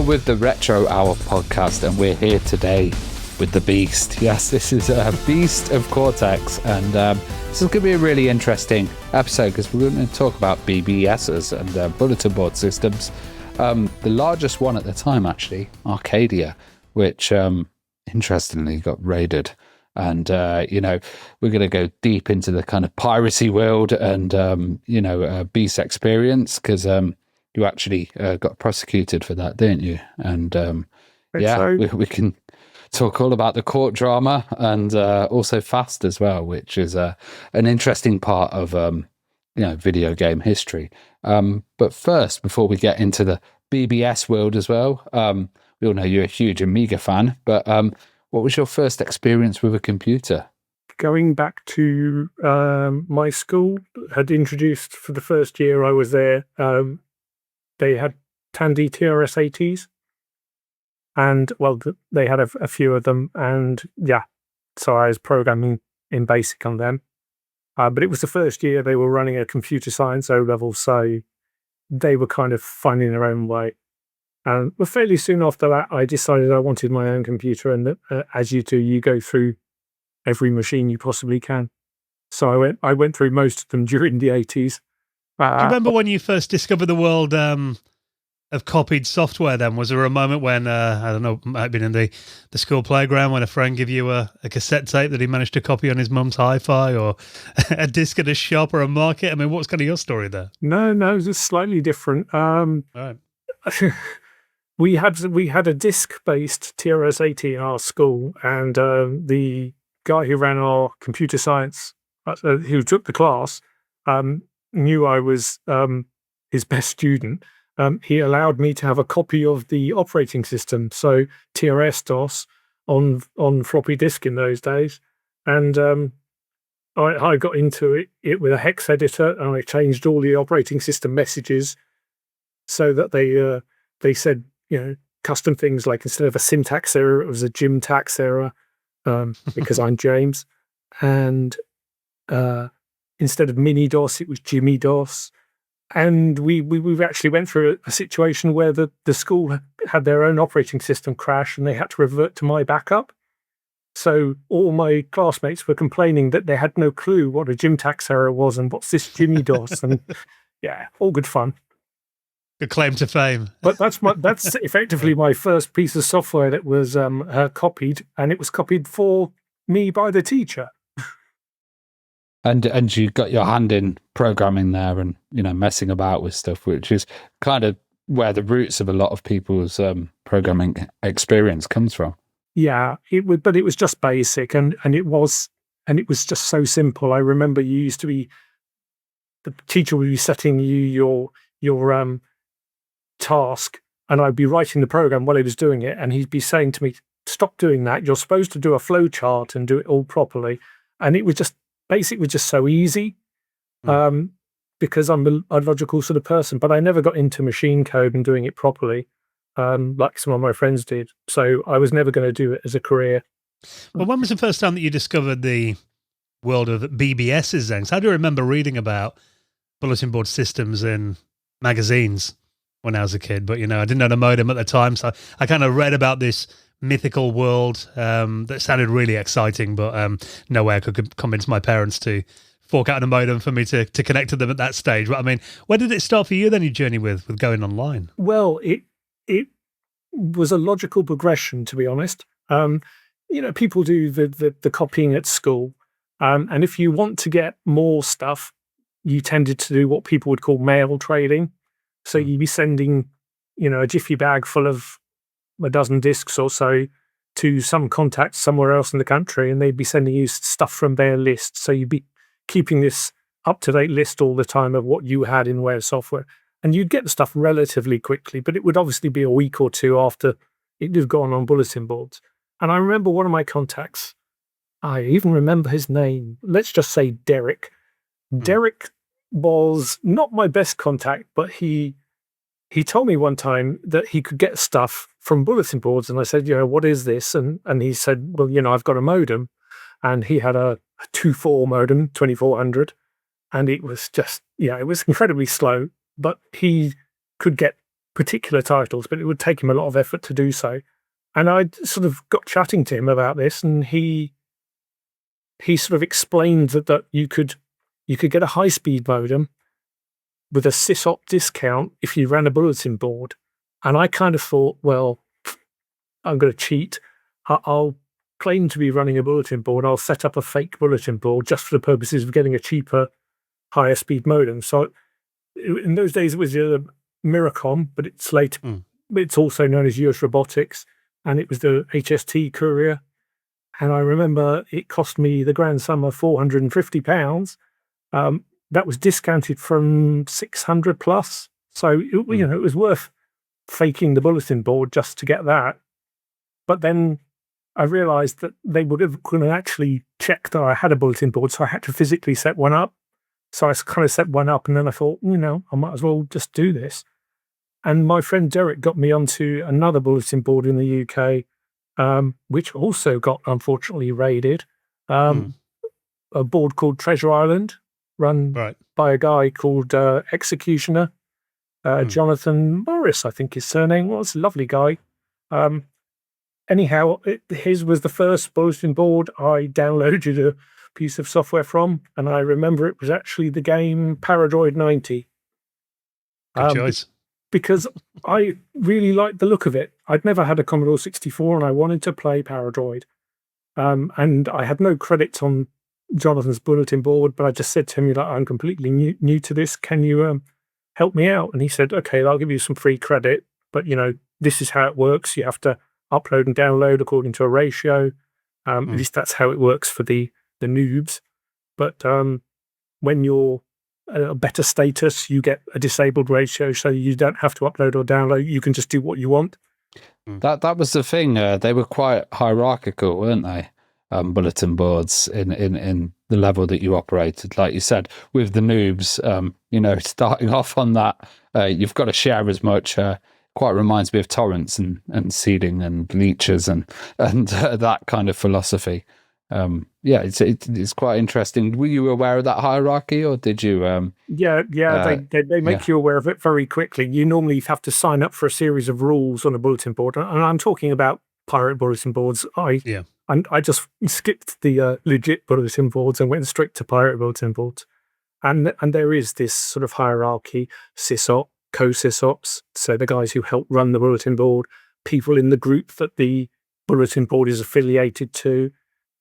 with the Retro Hour podcast, and we're here today with the Beast. Yes, this is Beast of Quartex, and this is going to be a really interesting episode because we're going to talk about BBSs and bulletin board systems. The largest one at the time, actually, Arcadia, which interestingly got raided. And, we're going to go deep into the kind of piracy world and, Beast experience because you actually got prosecuted for that, didn't you? And, we can talk all about the court drama and also fast as well, which is an interesting part of, video game history. But first, before we get into the BBS world as well, we all know you're a huge Amiga fan, but what was your first experience with a computer? Going back to my school, had introduced for the first year I was there, they had Tandy TRS-80s. And, well, they had a few of them. And, so I was programming in BASIC on them. But it was the first year they were running a computer science O-level, so they were kind of finding their own way. And fairly soon after that, I decided I wanted my own computer. And as you do, you go through every machine you possibly can. So I went through most of them during the 80s. Do you remember when you first discovered the world of copied software then? Was there a moment when, I don't know, might have been in the school playground when a friend gave you a cassette tape that he managed to copy on his mum's hi-fi, or a disc at a shop or a market? I mean, what's kind of your story there? No, it was slightly different. Right. We had a disc-based TRS-80 in our school, and the guy who ran our computer science, who took the class, knew I was his best student. He allowed me to have a copy of the operating system, so TRS-DOS on floppy disk in those days, and I got into it with a hex editor, and I changed all the operating system messages so that they said, custom things like instead of a syntax error, it was a Jim-tax error, because I'm James. And instead of mini-DOS, it was Jimmy-DOS. And we actually went through a situation where the school had their own operating system crash and they had to revert to my backup. So all my classmates were complaining that they had no clue what a Jim-tax error was and what's this Jimmy-DOS. And all good fun. Good claim to fame. But that's effectively my first piece of software that was copied, and it was copied for me by the teacher. And you got your hand in programming there and, messing about with stuff, which is kind of where the roots of a lot of people's programming experience comes from. Yeah, but it was just basic, and it was just so simple. I remember the teacher would be setting you your task, and I'd be writing the program while he was doing it, and he'd be saying to me, "Stop doing that. You're supposed to do a flow chart and do it all properly." And it was just BASIC was just so easy, because I'm a logical sort of person. But I never got into machine code and doing it properly, like some of my friends did. So I was never going to do it as a career. Well, when was the first time that you discovered the world of BBSs then? So I do remember reading about bulletin board systems in magazines when I was a kid, but I didn't know the modem at the time, so I kind of read about this mythical world that sounded really exciting, but no way I could convince my parents to fork out a modem for me to connect to them at that stage. But I mean, where did it start for you then, your journey with going online? Well, it was a logical progression, to be honest. People do the copying at school, and if you want to get more stuff, you tended to do what people would call mail trading. So you'd be sending, a jiffy bag full of a dozen discs or so to some contact somewhere else in the country, and they'd be sending you stuff from their list. So you'd be keeping this up-to-date list all the time of what you had in way of software. And you'd get the stuff relatively quickly, but it would obviously be a week or two after it had gone on bulletin boards. And I remember one of my contacts, I even remember his name, let's just say Derek. Derek was not my best contact, but he told me one time that he could get stuff from bulletin boards, and I said, what is this? And he said, well, I've got a modem, and he had a 2.4 modem, 2400, and it was just, it was incredibly slow, but he could get particular titles, but it would take him a lot of effort to do so. And I sort of got chatting to him about this, and he sort of explained that you could get a high-speed modem with a SysOp discount if you ran a bulletin board. And I kind of thought, well, I'm going to cheat. I'll claim to be running a bulletin board. I'll set up a fake bulletin board just for the purposes of getting a cheaper, higher speed modem. So in those days, it was Miracom, but it's later. It's also known as US Robotics, and it was the HST courier. And I remember it cost me the grand sum of £450. That was discounted from 600 plus. So it was worth faking the bulletin board just to get that. But then I realized that they couldn't actually check that I had a bulletin board, so I had to physically set one up. So I kind of set one up, and then I thought, I might as well just do this. And my friend Derek got me onto another bulletin board in the UK, which also got unfortunately raided. A board called Treasure Island, run by a guy called Executioner. Jonathan Morris, I think his surname was. Lovely guy. Anyhow, his was the first bulletin board I downloaded a piece of software from, and I remember it was actually the game Paradroid 90. Good choice. Because I really liked the look of it. I'd never had a Commodore 64, and I wanted to play Paradroid. And I had no credits on Jonathan's bulletin board, but I just said to him, I'm completely new to this. Can you help me out? And he said, okay, I'll give you some free credit, but this is how it works. You have to upload and download according to a ratio. At least that's how it works for the noobs. But when you're a better status, you get a disabled ratio, so you don't have to upload or download. You can just do what you want. That was the thing. They were quite hierarchical, weren't they? Bulletin boards in the level that you operated. Like you said, with the noobs, starting off on that, you've got to share as much. Quite reminds me of torrents and seeding and leeches and that kind of philosophy. It's quite interesting. Were you aware of that hierarchy, or did you? They make you aware of it very quickly. You normally have to sign up for a series of rules on a bulletin board, and I'm talking about pirate bulletin boards. I just skipped the legit bulletin boards and went straight to pirate bulletin boards, and there is this sort of hierarchy: SysOp, co-SysOps, so the guys who help run the bulletin board, people in the group that the bulletin board is affiliated to.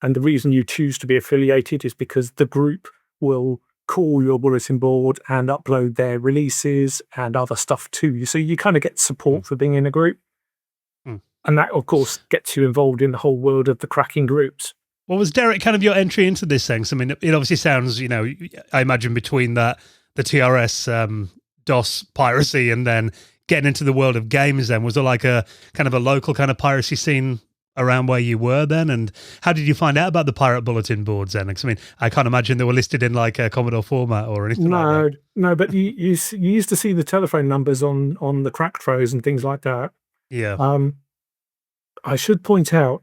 And the reason you choose to be affiliated is because the group will call your bulletin board and upload their releases and other stuff to you. So you kind of get support for being in a group. And that, of course, gets you involved in the whole world of the cracking groups. Well, was Derek kind of your entry into this thing? I mean, it obviously sounds, I imagine between the TRS, DOS, Piracy, and then getting into the world of games then, was there like a kind of a local kind of piracy scene around where you were then? And how did you find out about the pirate bulletin boards then? Because I can't imagine they were listed in like a Commodore format or anything like that. No, but you used to see the telephone numbers on the cracked throws and things like that. Yeah. I should point out,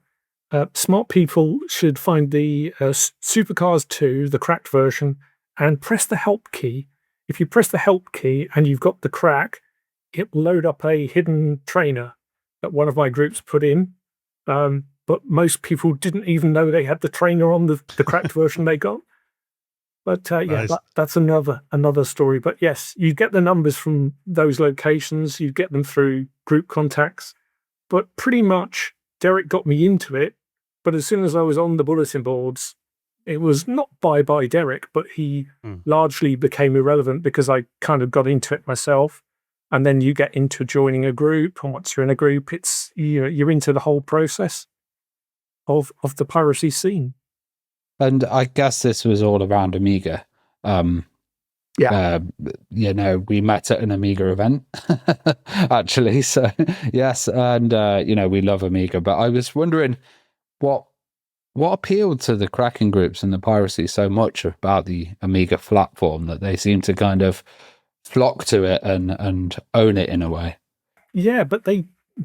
smart people should find the Supercars 2, the cracked version, and press the help key. If you press the help key and you've got the crack, it will load up a hidden trainer that one of my groups put in. But most people didn't even know they had the trainer on the cracked version they got. But nice. That's another story. But yes, you get the numbers from those locations. You get them through group contacts. But pretty much Derek got me into it. But as soon as I was on the bulletin boards, it was not by Derek, but he largely became irrelevant because I kind of got into it myself. And then you get into joining a group, and once you're in a group, it's you're into the whole process of the piracy scene. And I guess this was all around Amiga. We met at an Amiga event, actually. So yes, and we love Amiga. But I was wondering what appealed to the cracking groups and the piracy so much about the Amiga platform that they seem to kind of flock to it and own it in a way. Yeah, but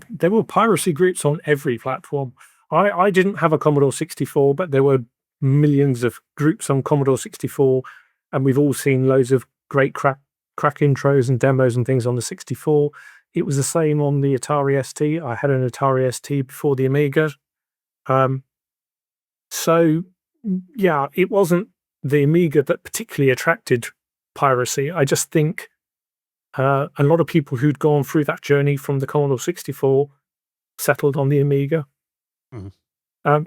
there were piracy groups on every platform. I didn't have a Commodore 64, but there were millions of groups on Commodore 64, and we've all seen loads of great crack intros and demos and things on the 64. it was the same on the Atari ST. I had an Atari ST before the Amiga. So, yeah, it wasn't the Amiga that particularly attracted piracy. I just think a lot of people who'd gone through that journey from the Commodore 64 settled on the Amiga. Mhm.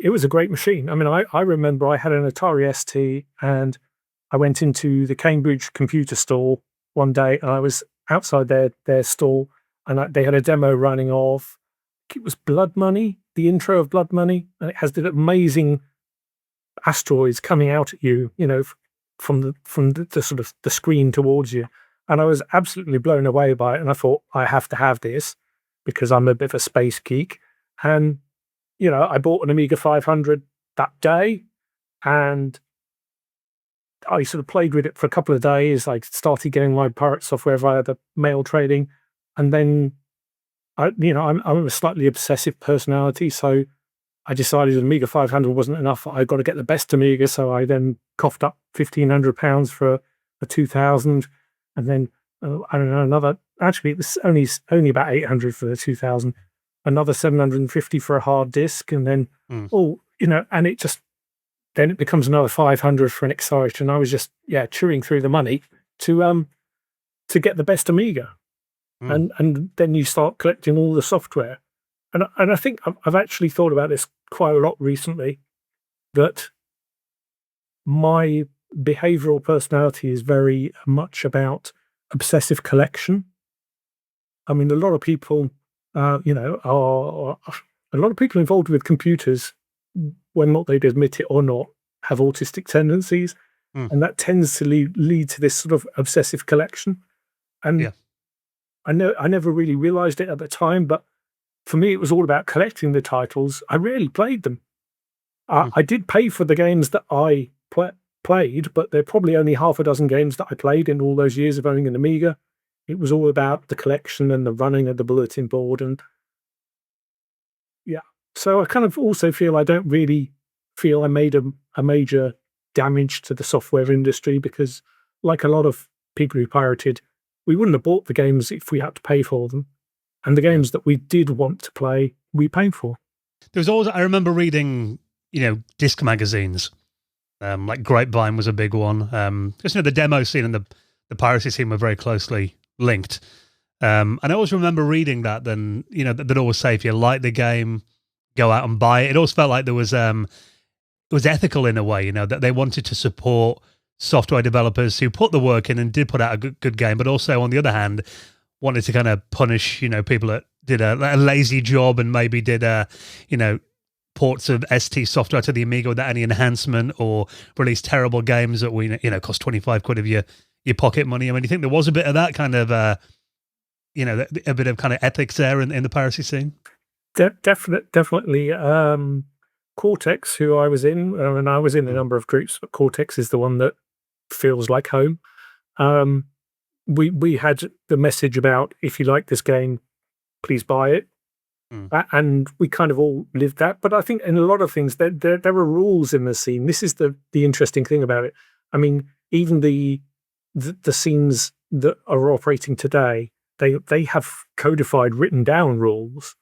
It was a great machine. I mean, I remember I had an Atari ST and I went into the Cambridge computer store one day and I was outside their store and they had a demo running of, it was Blood Money, the intro of Blood Money, and it has the amazing asteroids coming out at you, from the sort of the screen towards you. And I was absolutely blown away by it. And I thought, I have to have this because I'm a bit of a space geek. And, I bought an Amiga 500 that day and I sort of played with it for a couple of days. I started getting my pirate software via the mail trading. And then, I'm a slightly obsessive personality. So I decided an Amiga 500 wasn't enough. I got to get the best Amiga. So I then coughed up £1,500 for a 2000. And then, I don't know, actually, it was only about 800 for the 2000. Another 750 for a hard disk. And then, and it just, then it becomes another 500 for an Excite. And I was just, chewing through the money to get the best Amiga. And then you start collecting all the software. And I think I've actually thought about this quite a lot recently, that my behavioral personality is very much about obsessive collection. I mean, a lot of people, are a lot of people involved with computers, when not they'd admit it or not, have autistic tendencies. And that tends to lead to this sort of obsessive collection. And I never really realized it at the time, but for me, it was all about collecting the titles. I rarely played them. I did pay for the games that I played, but there are probably only half a dozen games that I played in all those years of owning an Amiga. It was all about the collection and the running of the bulletin board. And so I kind of also feel I don't really feel I made a major damage to the software industry because, like a lot of people who pirated, we wouldn't have bought the games if we had to pay for them. And the games that we did want to play, we paid for. There was always, I remember reading, disc magazines. Like Grapevine was a big one. Because, the demo scene and the piracy scene were very closely linked. And I always remember reading that then, they'd always say, if you like the game, go out and buy it. It always felt like there was, it was ethical in a way, that they wanted to support software developers who put the work in and did put out a good game, but also on the other hand, wanted to kind of punish, people that did a lazy job and maybe did ports of ST software to the Amiga without any enhancement, or release terrible games that cost 25 quid of your pocket money. I mean, do you think there was a bit of that kind of, a bit of kind of ethics there in the piracy scene? Definitely. Cortex, who I was in, and I was in a number of groups, but Cortex is the one that feels like home. We had the message about, if you like this game, please buy it. And we kind of all lived that. But I think in a lot of things, there are rules in the scene. This is the interesting thing about it. I mean, even the scenes that are operating today, they have codified, written down rules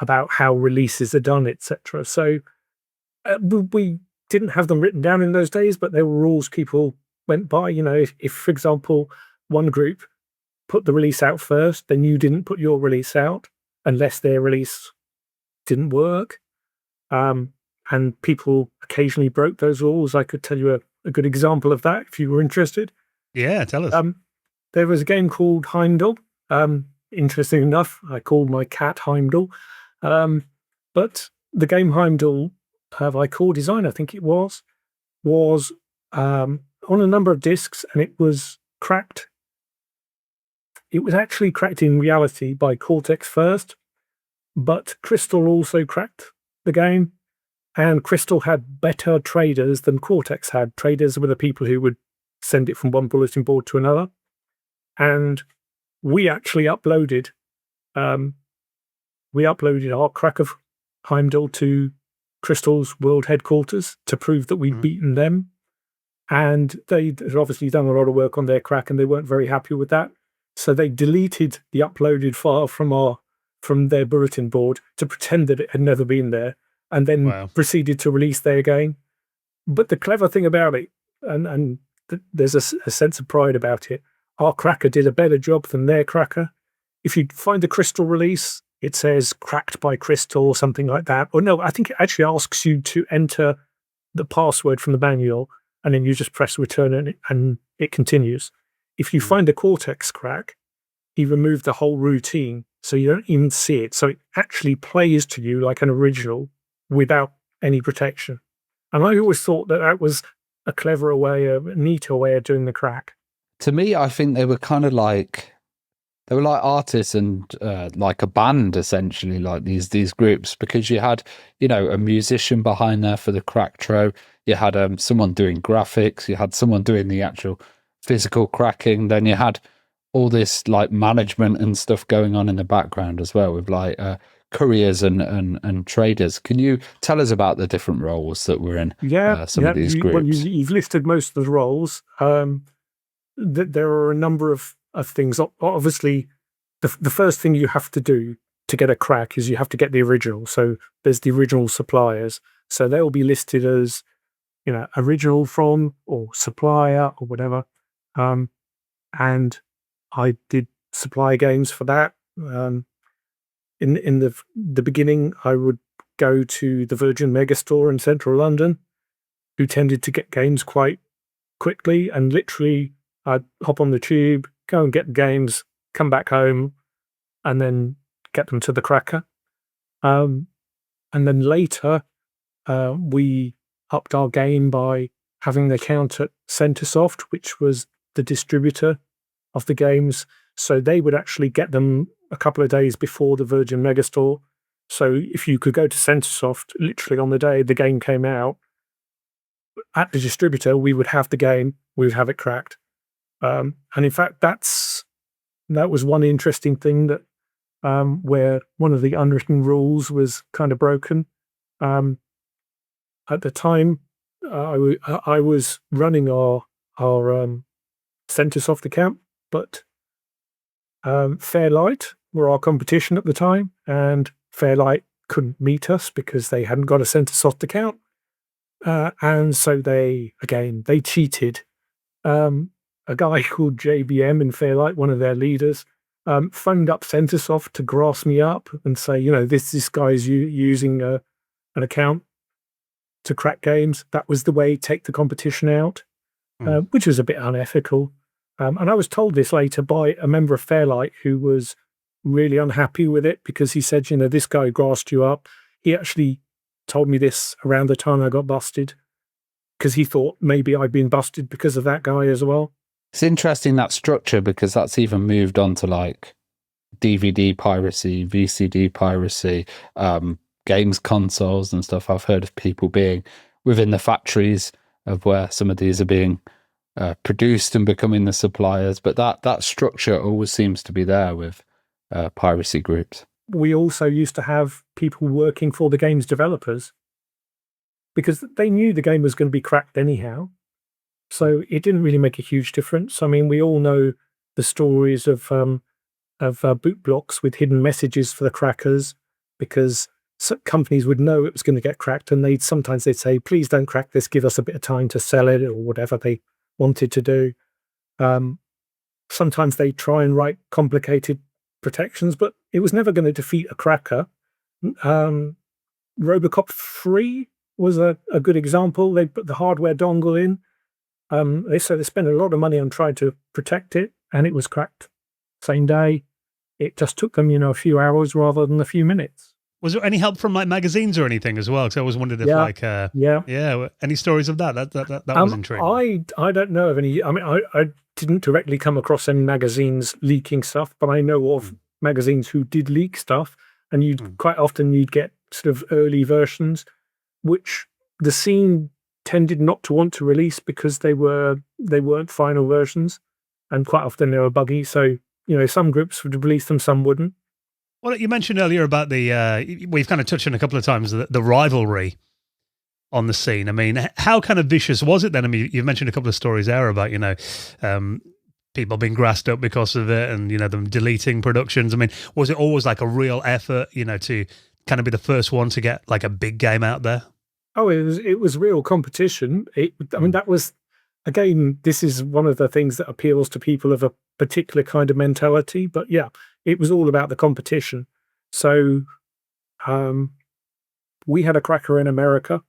about how releases are done, etc. So we didn't have them written down in those days, but there were rules people went by. If for example, one group put the release out first, then you didn't put your release out unless their release didn't work. And people occasionally broke those rules. I could tell you a good example of that if you were interested. Yeah, tell us. There was a game called Heimdall. Interesting enough, I called my cat Heimdall. But the game Heimdall, by Core Design, I think it was on a number of discs, and it was cracked. It was actually cracked in reality by Cortex first, but Crystal also cracked the game, and Crystal had better traders than Cortex had. Traders were the people who would send it from one bulletin board to another, and we actually uploaded our crack of Heimdall to Crystal's world headquarters to prove that we'd beaten them. And they'd obviously done a lot of work on their crack, and they weren't very happy with that. So they deleted the uploaded file from their bulletin board to pretend that it had never been there, and then proceeded to release their game. But the clever thing about it, and there's a sense of pride about it, our cracker did a better job than their cracker. If you find the Crystal release, it says cracked by Crystal or something like that. Or no, I think it actually asks you to enter the password from the manual, and then you just press return and it continues. If you find a Quartex crack, he removed the whole routine, so you don't even see it. So it actually plays to you like an original without any protection. And I always thought that was a cleverer way, a neater way of doing the crack. To me, I think they were kind of like, they were like artists and like a band, essentially, like these groups, because you had, a musician behind there for the crack-tro, you had someone doing graphics, you had someone doing the actual physical cracking, then you had all this like management and stuff going on in the background as well, with like couriers and traders. Can you tell us about the different roles that were in some of these groups? Well, you've listed most of the roles. There are a number of things. Obviously, the first thing you have to do to get a crack is you have to get the original. So there's the original suppliers. So they'll be listed as, original from or supplier or whatever. And I did supply games for that. In the beginning, I would go to the Virgin Megastore in central London, who tended to get games quite quickly, and literally I'd hop on the tube, go and get the games, come back home, and then get them to the cracker. And then later, we upped our game by having the account at Centresoft, which was the distributor of the games. So they would actually get them a couple of days before the Virgin Megastore. So if you could go to Centresoft, literally on the day the game came out, at the distributor, we would have the game, we would have it cracked. And in fact, that was one interesting thing that where one of the unwritten rules was kind of broken. At the time, I was running our Centresoft account, but Fairlight were our competition at the time, and Fairlight couldn't meet us because they hadn't got a Centresoft account. And so they cheated. A guy called JBM in Fairlight, one of their leaders, phoned up Centresoft to grass me up and say, this guy's using an account to crack games. That was the way, take the competition out, which was a bit unethical. And I was told this later by a member of Fairlight who was really unhappy with it because he said, this guy grassed you up. He actually told me this around the time I got busted because he thought maybe I'd been busted because of that guy as well. It's interesting, that structure, because that's even moved on to like DVD piracy, VCD piracy, games consoles and stuff. I've heard of people being within the factories of where some of these are being produced and becoming the suppliers. But that structure always seems to be there with piracy groups. We also used to have people working for the game's developers because they knew the game was going to be cracked anyhow. So it didn't really make a huge difference. I mean, we all know the stories of boot blocks with hidden messages for the crackers because companies would know it was going to get cracked, and sometimes they'd say, please don't crack this, give us a bit of time to sell it, or whatever they wanted to do. Sometimes they try and write complicated protections, but it was never going to defeat a cracker. Robocop 3 was a good example. They put the hardware dongle in. They spent a lot of money on trying to protect it, and it was cracked same day. It just took them, a few hours rather than a few minutes. Was there any help from like magazines or anything as well? Because I always wondered if any stories of that was intriguing. I don't know of any. I mean, I didn't directly come across any magazines leaking stuff, but I know of magazines who did leak stuff, and quite often you'd get sort of early versions, which the scene tended not to want to release because they weren't final versions, and quite often they were buggy. So some groups would release them, some wouldn't. Well, you mentioned earlier about we've kind of touched on a couple of times, the rivalry on the scene. I mean, how kind of vicious was it then? I mean, you've mentioned a couple of stories there about, people being grassed up because of it and, them deleting productions? I mean, was it always like a real effort, to kind of be the first one to get like a big game out there? Oh, it was real competition. That was, again, this is one of the things that appeals to people of a particular kind of mentality. But yeah, it was all about the competition. So we had a cracker in America,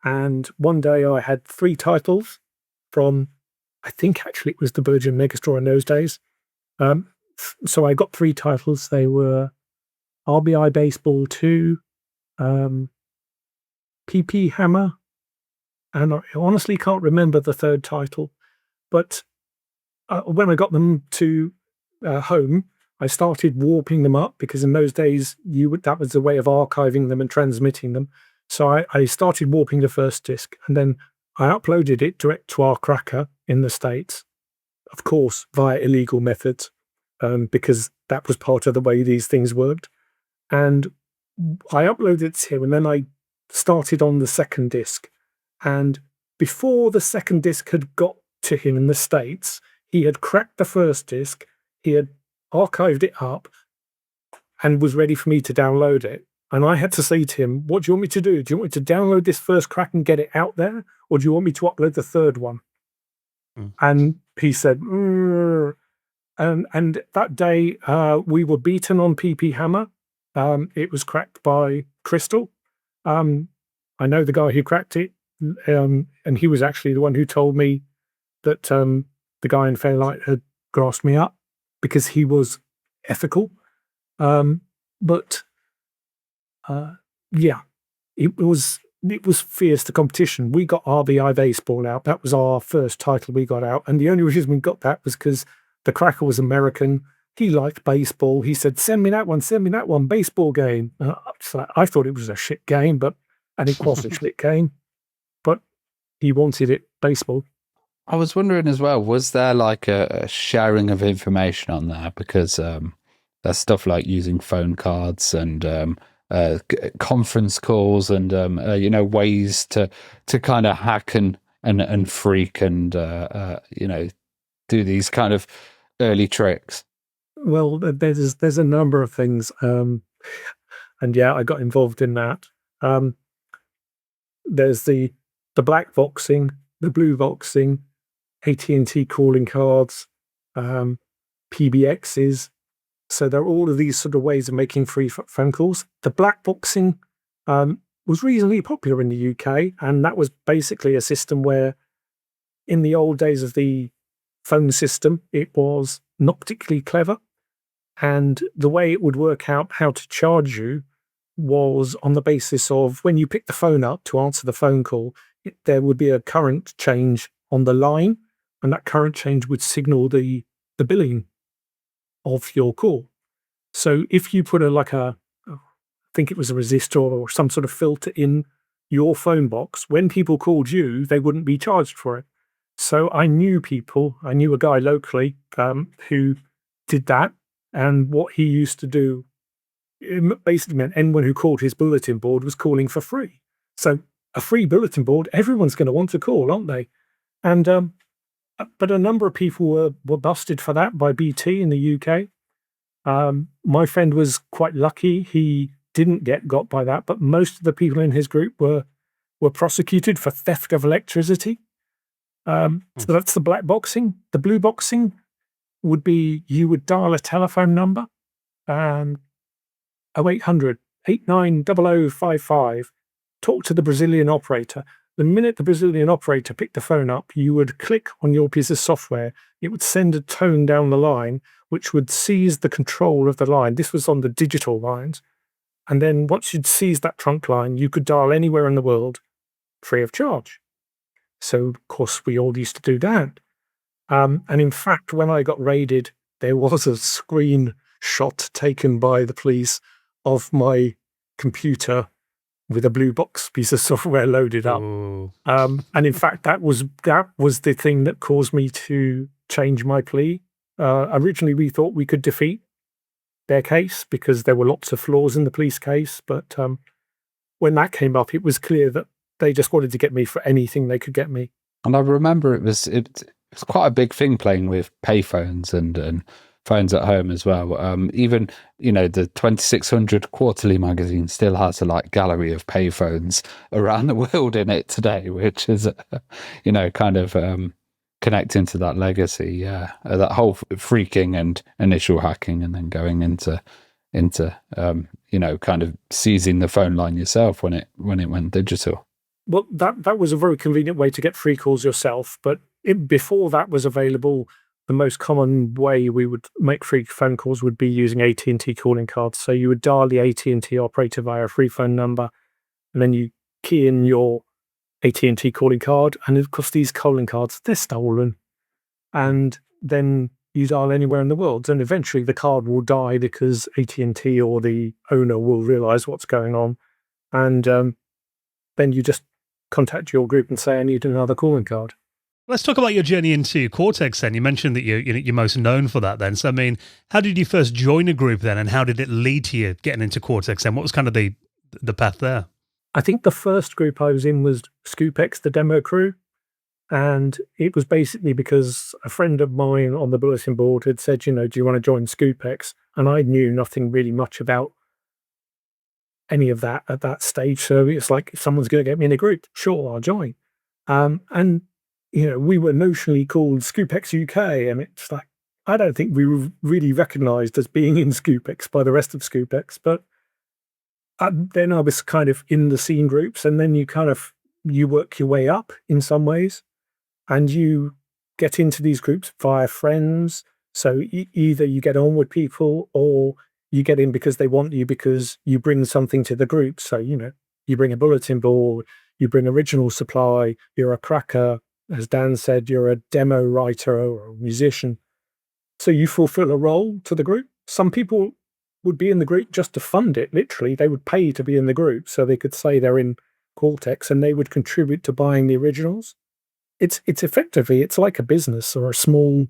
and one day I had 3 titles from, I think actually it was the Virgin Megastore in those days. So I got 3 titles. They were RBI Baseball 2, PP Hammer, and I honestly can't remember the third title. But when I got them to home, I started warping them up, because in those days that was a way of archiving them and transmitting them. So I started warping the first disc, and then I uploaded it direct to our cracker in the States, of course, via illegal methods, because that was part of the way these things worked. And I uploaded it here, and then I started on the second disc. And before the second disc had got to him in the States, he had cracked the first disc, he had archived it up, and was ready for me to download it. And I had to say to him, what do you want me to do? Do you want me to download this first crack and get it out there? Or do you want me to upload the third one? And he said, and that day we were beaten on PP Hammer. It was cracked by Crystal. I know the guy who cracked it, and he was actually the one who told me that the guy in Fairlight had grassed me up, because he was ethical. But yeah, it was fierce, the competition. We got RBI Baseball out. That was our first title we got out, and the only reason we got that was because the cracker was American. He liked baseball. He said, send me that one, baseball game. So I thought it was a shit game, and it was a shit game, but he wanted it, baseball. I was wondering as well, was there like a sharing of information on there? Because there's stuff like using phone cards and conference calls and ways to kind of hack and freak and do these kind of early tricks. Well, there's a number of things, and yeah, I got involved in that. There's the black boxing, the blue boxing, AT&T calling cards, PBXs. So there are all of these sort of ways of making free phone calls. The black boxing was reasonably popular in the UK, and that was basically a system where, in the old days of the phone system, it was not particularly clever. And the way it would work out how to charge you was on the basis of when you pick the phone up to answer the phone call, there would be a current change on the line, and that current change would signal the billing of your call. So if you put I think it was a resistor or some sort of filter in your phone box, when people called you, they wouldn't be charged for it. So I knew a guy locally who did that. And what he used to do, it basically meant anyone who called his bulletin board was calling for free. So a free bulletin board, everyone's going to want to call, aren't they? And but a number of people were busted for that by BT in the UK. My friend was quite lucky; he didn't get got by that. But most of the people in his group were prosecuted for theft of electricity. So that's the black boxing. The blue boxing would be, you would dial a telephone number, 0800 890055, talk to the Brazilian operator. The minute the Brazilian operator picked the phone up, you would click on your piece of software. It would send a tone down the line, which would seize the control of the line. This was on the digital lines. And then once you'd seized that trunk line, you could dial anywhere in the world free of charge. So, of course, we all used to do that. And in fact, when I got raided, there was a screenshot taken by the police of my computer with a blue box piece of software loaded up. And in fact, that was the thing that caused me to change my plea. Originally, we thought we could defeat their case because there were lots of flaws in the police case. But when that came up, it was clear that they just wanted to get me for anything they could get me. And I remember it It's quite a big thing playing with payphones and phones at home as well. Even, the 2600 Quarterly magazine still has a gallery of payphones around the world in it today, which is, kind of connecting to that legacy. Yeah, that whole Phreaking and initial hacking, and then going into kind of seizing the phone line yourself when it went digital. Well, that was a very convenient way to get free calls yourself, but before that was available, the most common way we would make free phone calls would be using AT&T calling cards. So you would dial the AT&T operator via a free phone number, and then you key in your AT&T calling card. And of course, these calling cards, they're stolen. And then you dial anywhere in the world, and eventually the card will die because AT&T or the owner will realize what's going on. And then you just contact your group and say, I need another calling card. Let's talk about your journey into Quartex then. You mentioned that you're most known for that then. So, I mean, how did you first join a group then, and how did it lead to you getting into Quartex then? What was kind of the path there? I think the first group I was in was ScoopX, the demo crew. And it was basically because a friend of mine on the bulletin board had said, do you want to join ScoopX? And I knew nothing really much about any of that at that stage. So it's like, if someone's going to get me in a group, sure, I'll join. And we were notionally called ScoopX UK, and it's like, I don't think we were really recognised as being in ScoopX by the rest of ScoopX. But then I was kind of in the scene groups, and then you work your way up in some ways, and you get into these groups via friends. So either you get on with people, or you get in because they want you, because you bring something to the group. So, you bring a bulletin board, you bring original supply, you're a cracker. As Dan said, you're a demo writer or a musician. So you fulfill a role to the group. Some people would be in the group just to fund it, literally. They would pay to be in the group so they could say they're in Quartex, and they would contribute to buying the originals. It's effectively, it's like a business or a small,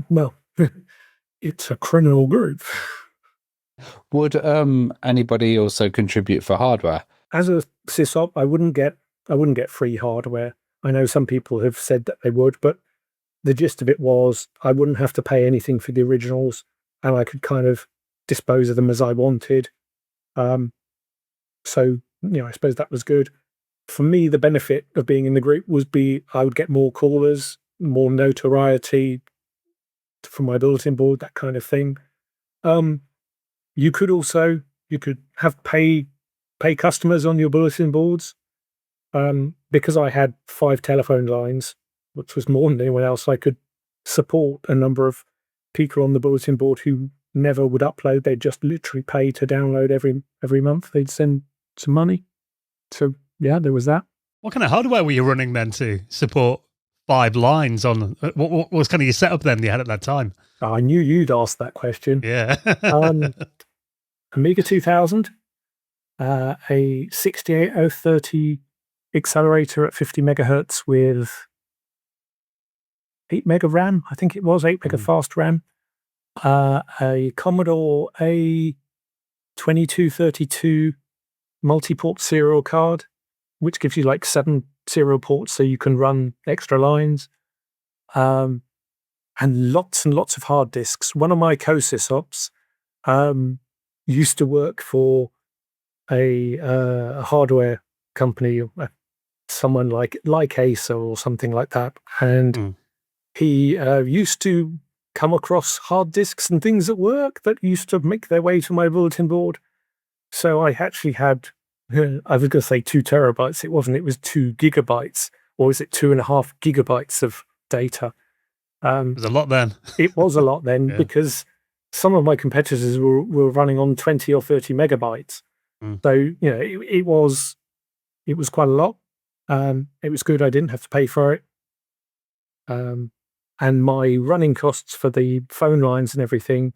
well, it's a criminal group. Would anybody also contribute for hardware? As a SysOp, I wouldn't get free hardware. I know some people have said that they would, but the gist of it was I wouldn't have to pay anything for the originals, and I could kind of dispose of them as I wanted. So, I suppose that was good. For me, the benefit of being in the group I would get more callers, more notoriety from my bulletin board, that kind of thing. You could have pay customers on your bulletin boards. Because I had 5 telephone lines, which was more than anyone else, I could support a number of people on the bulletin board who never would upload. They'd just literally pay to download every month. They'd send some money. So yeah, there was that. What kind of hardware were you running then to support 5 lines on? What was kind of your setup then you had at that time? I knew you'd ask that question. Yeah. Amiga 2000, a 68030 accelerator at 50 megahertz with 8 mega RAM. I think it was 8 mega fast RAM. A Commodore A2232 multi-port serial card, which gives you 7 serial ports so you can run extra lines. And lots of hard disks. One of my co-sysops used to work for a hardware company, someone like Acer or something like that, and he used to come across hard disks and things at work that used to make their way to my bulletin board. So I actually had, I was going to say 2 terabytes. It wasn't. It was 2 gigabytes, or is it 2.5 gigabytes of data? It was a lot then. It was a lot then, Yeah. because some of my competitors were running on 20 or 30 megabytes. So it was quite a lot. It was good I didn't have to pay for it. And my running costs for the phone lines and everything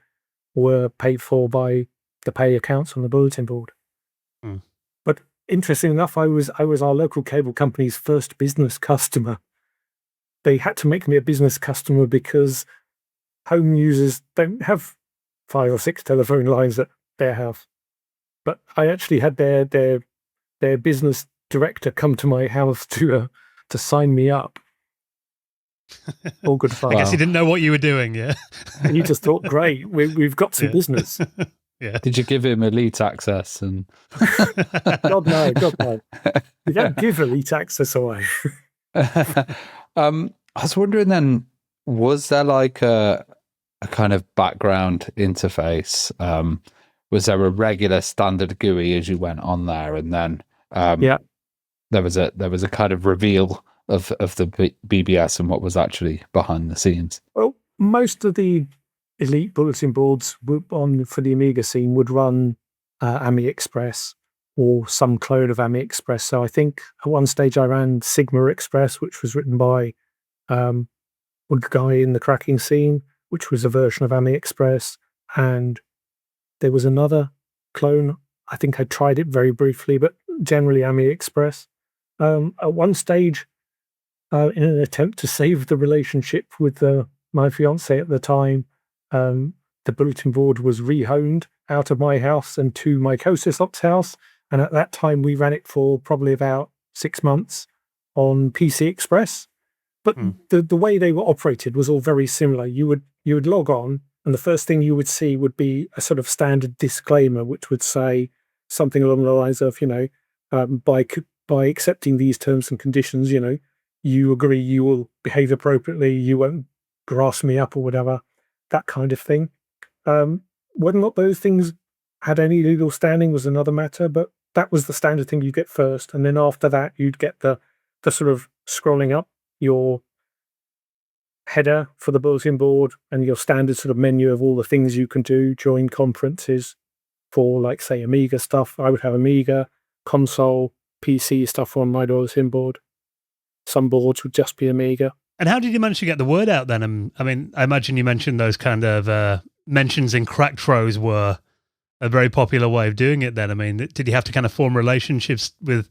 were paid for by the pay accounts on the bulletin board. But interesting enough, I was our local cable company's first business customer. They had to make me a business customer because home users don't have 5 or 6 telephone lines at their house. But I actually had their business director come to my house to sign me up. All good fun. I guess he didn't know what you were doing, yeah. And you just thought, great, we've got some Yeah. business. Yeah. Did you give him elite access? And God no. You don't give elite access away. I was wondering then, was there like a kind of background interface? Was there a regular standard GUI as you went on there, and then Yeah. there was a kind of reveal of the BBS and what was actually behind the scenes? Well, most of the elite bulletin boards for the Amiga scene would run Ami Express or some clone of Ami Express. So I think at one stage I ran Sigma Express, which was written by a guy in the cracking scene, which was a version of Ami Express. And there was another clone. I think I tried it very briefly, but generally Ami Express. At one stage, in an attempt to save the relationship with my fiance at the time, the bulletin board was rehoned out of my house and to my co-sysop's house. And at that time, we ran it for probably about 6 months on PC Express. But the way they were operated was all very similar. You would log on, and the first thing you would see would be a sort of standard disclaimer, which would say something along the lines of, by accepting these terms and conditions, you agree you will behave appropriately, you won't grass me up or whatever, that kind of thing. Whether or not those things had any legal standing was another matter, but that was the standard thing you get first. And then after that, you'd get the sort of scrolling up your header for the bulletin board and your standard sort of menu of all the things you can do, join conferences for, like, say, Amiga stuff. I would have Amiga, console, PC stuff on my bulletin board. Some boards would just be Amiga. And how did you manage to get the word out then? I mean, I imagine you mentioned those kind of mentions in crack throws were a very popular way of doing it then. I mean, did you have to kind of form relationships with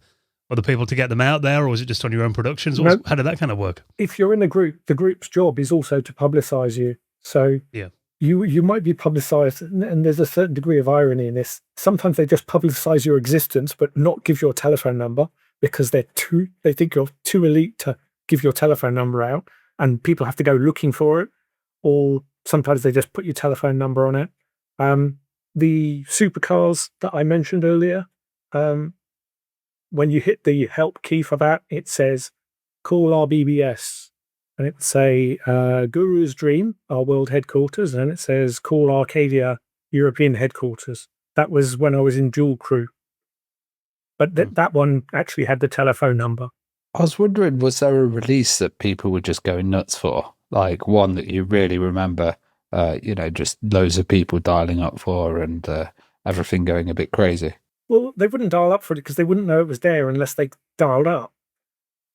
other people to get them out there, or was it just on your own productions? No. How did that kind of work? If you're in a group, the group's job is also to publicize you. So yeah, you might be publicized, and there's a certain degree of irony in this. Sometimes they just publicize your existence, but not give your telephone number because they think you're too elite to give your telephone number out, and people have to go looking for it. Or sometimes they just put your telephone number on it. The supercars that I mentioned earlier, when you hit the help key for that, it says, call our BBS. And it would say, Guru's Dream, our world headquarters. And then it says, call Arcadia, European headquarters. That was when I was in dual crew. But that one actually had the telephone number. I was wondering, was there a release that people were just going nuts for? Like one that you really remember, just loads of people dialing up for and everything going a bit crazy? Well, they wouldn't dial up for it because they wouldn't know it was there unless they dialed up.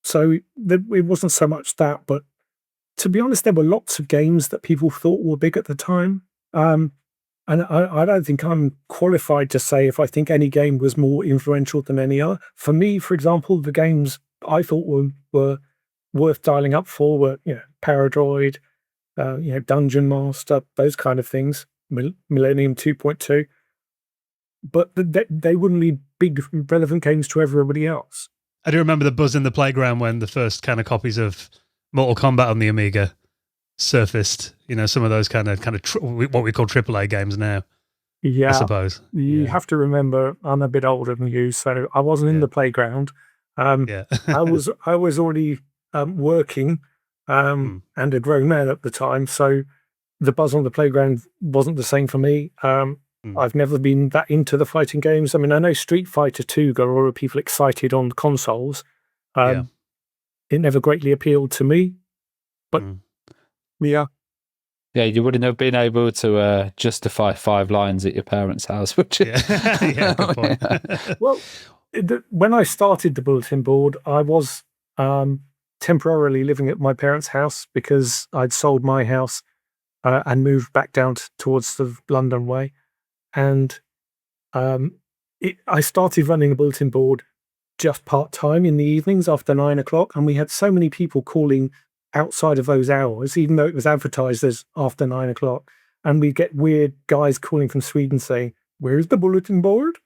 So it wasn't so much that, but to be honest, there were lots of games that people thought were big at the time. And I don't think I'm qualified to say if I think any game was more influential than any other. For me, for example, the games I thought were worth dialing up for were, Paradroid, Dungeon Master, those kind of things, Millennium 2.2. But they wouldn't be big, relevant games to everybody else. I do remember the buzz in the playground when the first kind of copies of Mortal Kombat on the Amiga surfaced. Some of those kind of what we call AAA games now. Yeah, I suppose you have to remember I'm a bit older than you, so I wasn't in the playground. Yeah, I was already working and a grown man at the time, so the buzz on the playground wasn't the same for me. I've never been that into the fighting games. I mean, I know Street Fighter 2 got a lot of people excited on consoles. It never greatly appealed to me, but yeah. Yeah, you wouldn't have been able to justify 5 lines at your parents' house, would you? Yeah, good point. Well, when I started the bulletin board, I was temporarily living at my parents' house because I'd sold my house and moved back down towards the London way. And I started running a bulletin board just part-time in the evenings after 9 o'clock. And we had so many people calling outside of those hours, even though it was advertised as after 9 o'clock. And we'd get weird guys calling from Sweden saying, where's the bulletin board?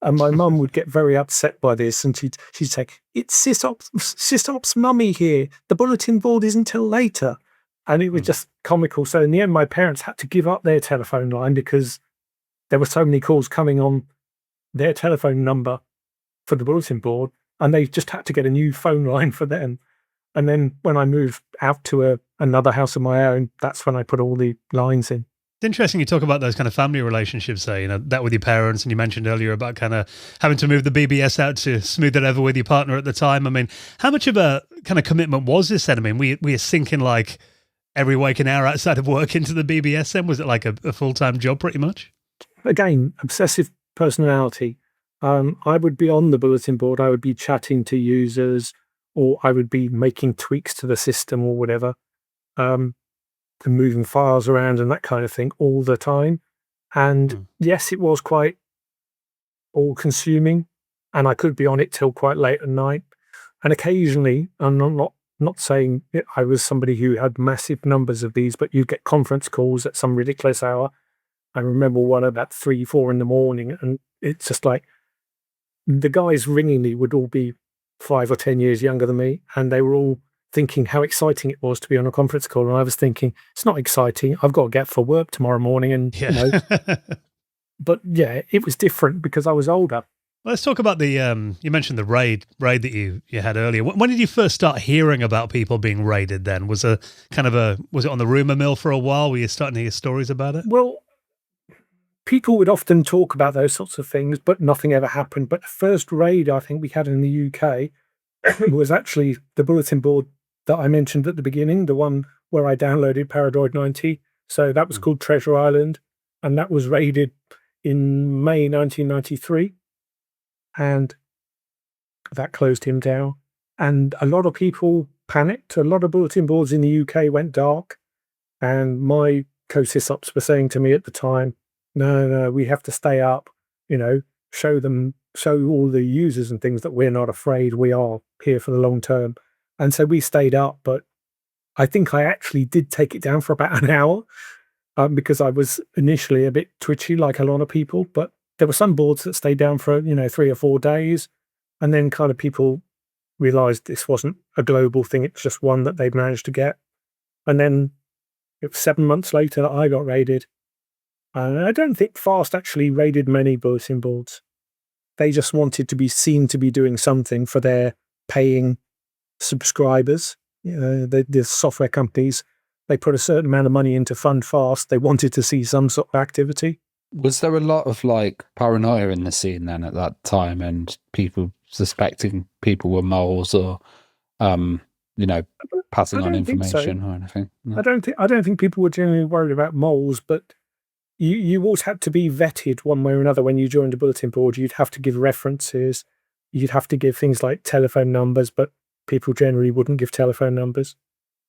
And my mum would get very upset by this, and she'd say, "It's SysOp's mummy here. The bulletin board isn't till later." And it was just comical. So in the end, my parents had to give up their telephone line because there were so many calls coming on their telephone number for the bulletin board, and they just had to get a new phone line for them. And then when I moved out to another house of my own, that's when I put all the lines in. It's interesting you talk about those kind of family relationships, say, that with your parents, and you mentioned earlier about kind of having to move the BBS out to smooth it over with your partner at the time. I mean, how much of a kind of commitment was this then? I mean, we are sinking like every waking hour outside of work into the BBS then? Was it like a full-time job pretty much? Again, obsessive personality. I would be on the bulletin board, I would be chatting to users, or I would be making tweaks to the system or whatever. And moving files around and that kind of thing all the time. And yes, it was quite all-consuming, and I could be on it till quite late at night. And occasionally, I'm not saying I was somebody who had massive numbers of these, but you'd get conference calls at some ridiculous hour. I remember one about 3, 4 in the morning, and it's just like the guys ringing me would all be 5 or 10 years younger than me, and they were all thinking how exciting it was to be on a conference call. And I was thinking, it's not exciting. I've got to get for work tomorrow morning. And, but yeah, it was different because I was older. Well, let's talk about the, you mentioned the raid that you had earlier. When did you first start hearing about people being raided then? Was it on the rumor mill for a while? Were you starting to hear stories about it? Well, people would often talk about those sorts of things, but nothing ever happened. But the first raid I think we had in the UK was actually the bulletin board that I mentioned at the beginning, the one where I downloaded Paradroid 90. So that was called Treasure Island, and that was raided in May 1993, and that closed him down. And a lot of people panicked. A lot of bulletin boards in the UK went dark, and my co-sysops were saying to me at the time, no, we have to stay up, show all the users and things that we're not afraid, we are here for the long term. And so we stayed up, but I think I actually did take it down for about an hour because I was initially a bit twitchy like a lot of people, but there were some boards that stayed down for, 3 or 4 days. And then kind of people realized this wasn't a global thing. It's just one that they'd managed to get. And then it was 7 months later that I got raided. And I don't think Fast actually raided many bulletin boards. They just wanted to be seen to be doing something for their paying subscribers. The software companies, they put a certain amount of money into fund Fast. They wanted to see some sort of activity. Was there a lot of paranoia in the scene then at that time, and people suspecting people were moles or passing on information or anything? No. I don't think people were generally worried about moles, but you always had to be vetted one way or another when you joined a bulletin board. You'd have to give references, you'd have to give things like telephone numbers, but people generally wouldn't give telephone numbers.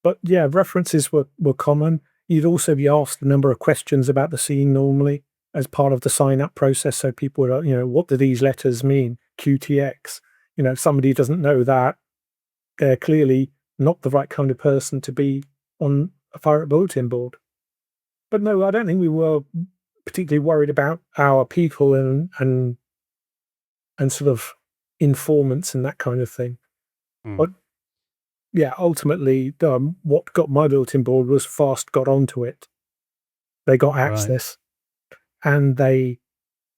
But yeah, references were common. You'd also be asked a number of questions about the scene normally as part of the sign-up process. So people would, what do these letters mean? QTX. If somebody doesn't know that, they're clearly not the right kind of person to be on a pirate bulletin board. But no, I don't think we were particularly worried about our people and sort of informants and that kind of thing. But yeah, ultimately, what got my bulletin board was Fast got onto it. They got access, and they,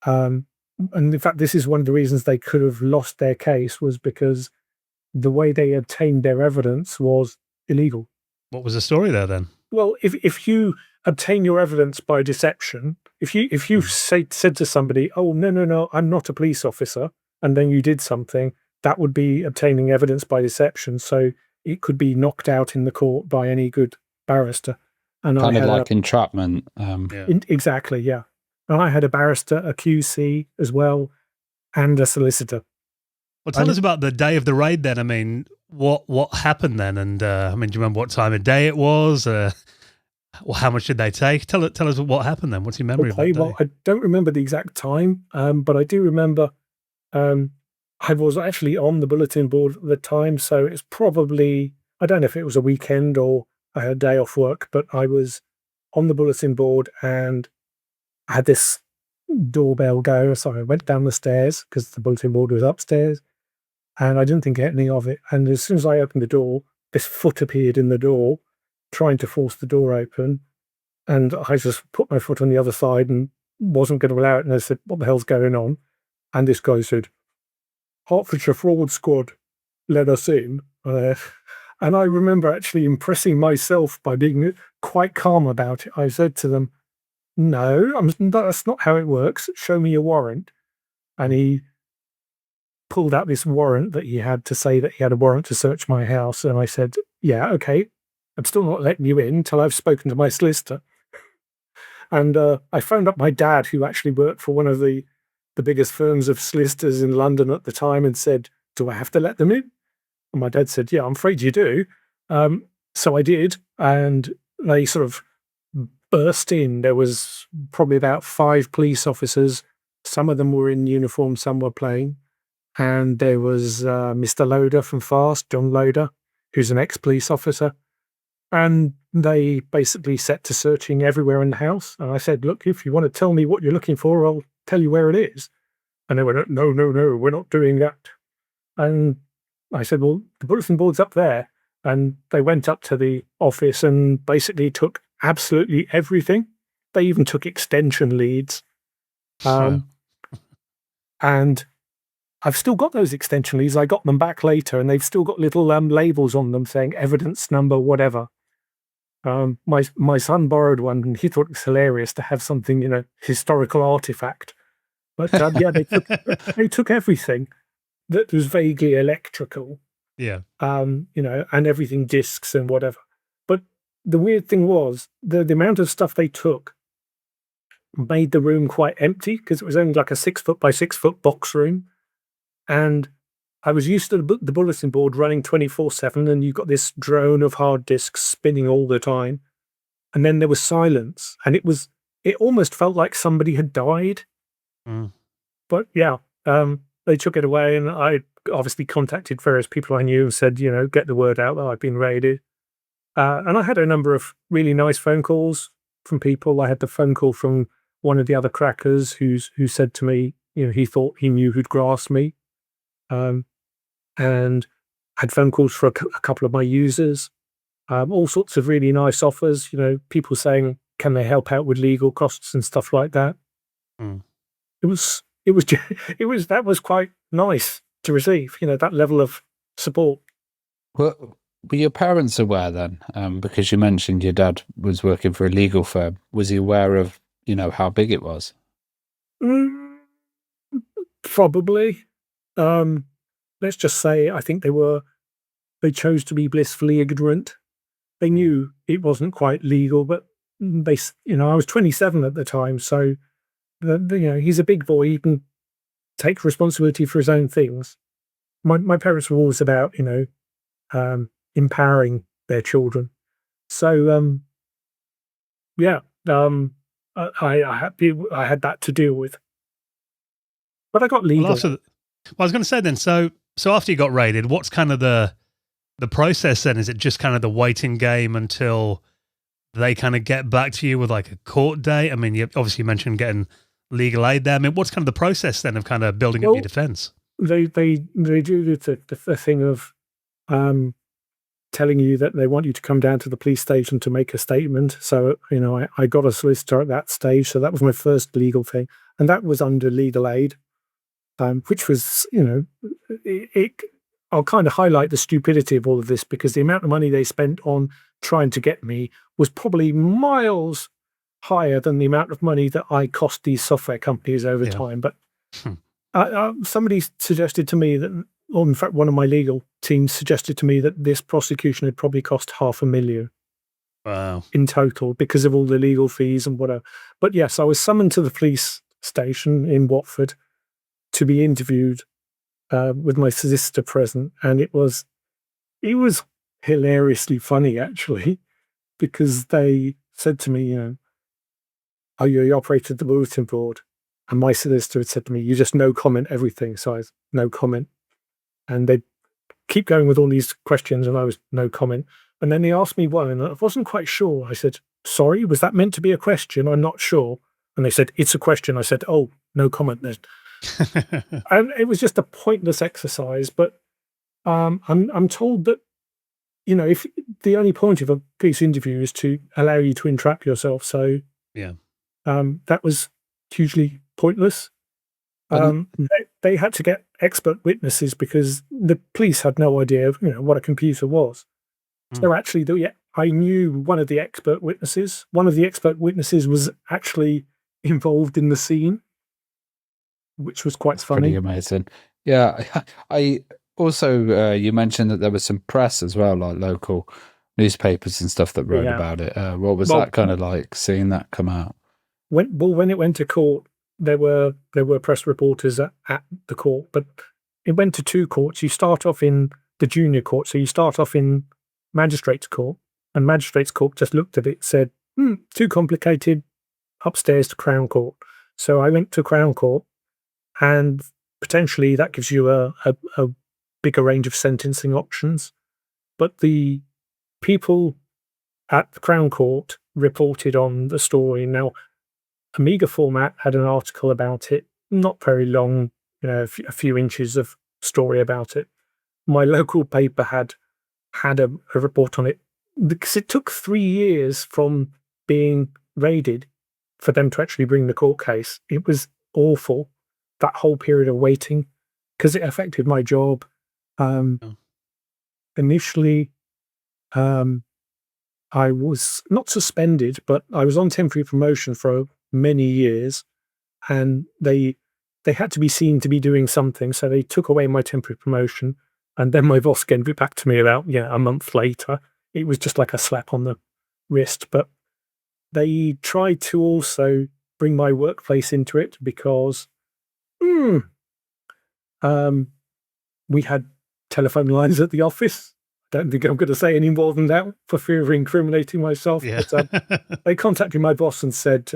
and in fact, this is one of the reasons they could have lost their case, was because the way they obtained their evidence was illegal. What was the story there then? Well, if you obtain your evidence by deception, if you said to somebody, "Oh no, I'm not a police officer," and then you did something, that would be obtaining evidence by deception. So it could be knocked out in the court by any good barrister. And kind of like entrapment. Exactly, yeah. And I had a barrister, a QC as well, and a solicitor. Well, tell us about the day of the raid then. I mean, what happened then? And do you remember what time of day it was? How much did they take? Tell us what happened then. What's your memory of that day? Well, I don't remember the exact time, but I do remember I was actually on the bulletin board at the time, so it's probably, I don't know if it was a weekend or I had a day off work, but I was on the bulletin board and I had this doorbell go. So I went down the stairs because the bulletin board was upstairs, and I didn't think anything of it. And as soon as I opened the door, this foot appeared in the door, trying to force the door open. And I just put my foot on the other side and wasn't going to allow it. And I said, "What the hell's going on?" And this guy said, "Hertfordshire Fraud Squad, let us in." And I remember actually impressing myself by being quite calm about it. I said to them, "No, that's not how it works. Show me your warrant." And he pulled out this warrant that he had to say that he had a warrant to search my house. And I said, "Yeah, okay. I'm still not letting you in until I've spoken to my solicitor." And I phoned up my dad, who actually worked for one of the biggest firms of solicitors in London at the time, and said, "Do I have to let them in?" And my dad said, "Yeah, I'm afraid you do." So I did, and they sort of burst in. There was probably about 5 police officers. Some of them were in uniform, some were plain. And there was Mr. Loader from Fast, John Loader, who's an ex-police officer. And they basically set to searching everywhere in the house. And I said, "Look, if you want to tell me what you're looking for, I'll tell you where it is." And they went, "No, no, no, we're not doing that." And I said, "Well, the bulletin board's up there." And they went up to the office and basically took absolutely everything. They even took extension leads. And I've still got those extension leads. I got them back later, and they've still got little labels on them saying evidence number, whatever. My son borrowed one, and he thought it was hilarious to have something, historical artifact. But yeah, they took everything that was vaguely electrical. Yeah. And everything, discs and whatever. But the weird thing was the amount of stuff they took made the room quite empty, because it was only like a 6-foot by 6-foot box room. And I was used to the bulletin board running 24/7, and you've got this drone of hard disks spinning all the time. And then there was silence, and it almost felt like somebody had died. But yeah, they took it away, and I obviously contacted various people I knew and said, get the word out that I've been raided. And I had a number of really nice phone calls from people. I had the phone call from one of the other crackers who said to me, he thought he knew who'd grasped me. And I had phone calls for a couple of my users, all sorts of really nice offers, people saying, can they help out with legal costs and stuff like that. That was quite nice to receive, that level of support. Well, were your parents aware then? Because you mentioned your dad was working for a legal firm. Was he aware of, how big it was? Probably. Let's just say I think they chose to be blissfully ignorant. They knew it wasn't quite legal, but I was 27 at the time, so he's a big boy. He can take responsibility for his own things. My parents were always about, empowering their children. So, I had that to deal with. But I got legal. Well, I was going to say then, so after you got raided, what's kind of the process then? Is it just kind of the waiting game until they kind of get back to you with like a court date? I mean, you obviously mentioned getting legal aid there. I mean, what's kind of the process then of kind of building up your defense? They do the thing of telling you that they want you to come down to the police station to make a statement. So, I got a solicitor at that stage. So that was my first legal thing. And that was under legal aid, which was, I'll kind of highlight the stupidity of all of this, because the amount of money they spent on trying to get me was probably miles higher than the amount of money that I cost these software companies over time. But somebody suggested to me that, or in fact, one of my legal teams suggested to me that this prosecution had probably cost $500,000. Wow. In total, because of all the legal fees and whatever. But yes, I was summoned to the police station in Watford to be interviewed with my solicitor present, and it was hilariously funny, actually, because they said to me, "Oh, you operated the bulletin board," and my solicitor had said to me, "You just no comment everything." So I was no comment, and they keep going with all these questions, and I was no comment. And then they asked me one, and I wasn't quite sure. I said, "Sorry, was that meant to be a question? I'm not sure." And they said, it's a question. I said, oh, no comment then. And it was just a pointless exercise. But I'm told that, if the only point of a police interview is to allow you to entrap yourself. So yeah. that was hugely pointless. They had to get expert witnesses because the police had no idea of, what a computer was. So actually, I knew one of the expert witnesses. One of the expert witnesses was actually involved in the scene, which was quite funny. Pretty amazing. Yeah. I also, you mentioned that there was some press as well, like local newspapers and stuff that wrote about it. What was that kind of like, seeing that come out? When it went to court, there were press reporters at the court, but it went to two courts. You start off in the junior court, so you start off in magistrates court, and magistrates court just looked at it, said, too complicated, upstairs to Crown Court. So I went to Crown Court, and potentially that gives you a bigger range of sentencing options. But the people at the Crown Court reported on the story. Now, Amiga Format had an article about it, not very long, a few inches of story about it. My local paper had a report on it, because it took 3 years from being raided for them to actually bring the court case. It was awful, that whole period of waiting, because it affected my job. Initially, I was not suspended, but I was on temporary promotion for many years, and they had to be seen to be doing something, so they took away my temporary promotion, and then my boss gave it back to me about a month later. It was just like a slap on the wrist, but they tried to also bring my workplace into it because we had telephone lines at the office. I don't think I'm going to say any more than that for fear of incriminating myself. Yeah. But they contacted my boss and said,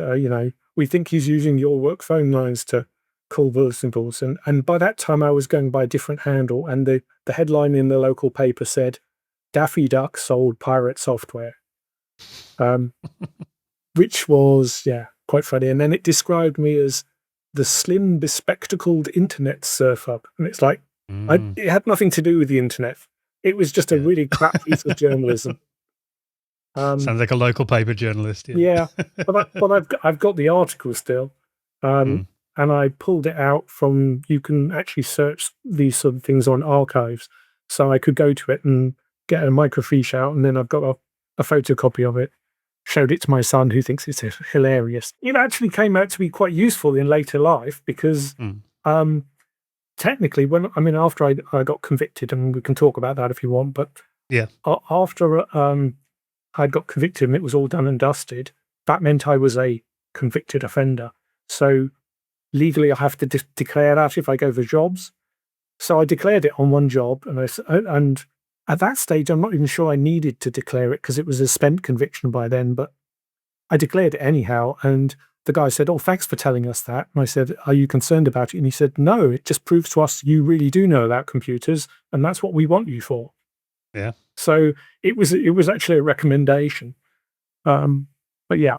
we think he's using your work phone lines to call bulletin boards. And by that time, I was going by a different handle, and the headline in the local paper said, Daffy Duck sold pirate software, which was, quite funny. And then it described me as the slim, bespectacled internet surfer. And it's like, it had nothing to do with the internet. It was just a really crap piece of journalism. Sounds like a local paper journalist. Yeah, but I've got the article still, and I pulled it out from. You can actually search these sort of things on archives, so I could go to it and get a microfiche out, and then I've got a photocopy of it. Showed it to my son, who thinks it's hilarious. It actually came out to be quite useful in later life because. Technically, after I got convicted, and we can talk about that if you want, but after I got convicted and it was all done and dusted, that meant I was a convicted offender. So legally, I have to declare that if I go for jobs. So I declared it on one job, and at that stage, I'm not even sure I needed to declare it because it was a spent conviction by then, but I declared it anyhow, and the guy said, oh, thanks for telling us that. And I said, are you concerned about it? And he said, no, it just proves to us you really do know about computers, and that's what we want you for. Yeah. So it was actually a recommendation. But yeah.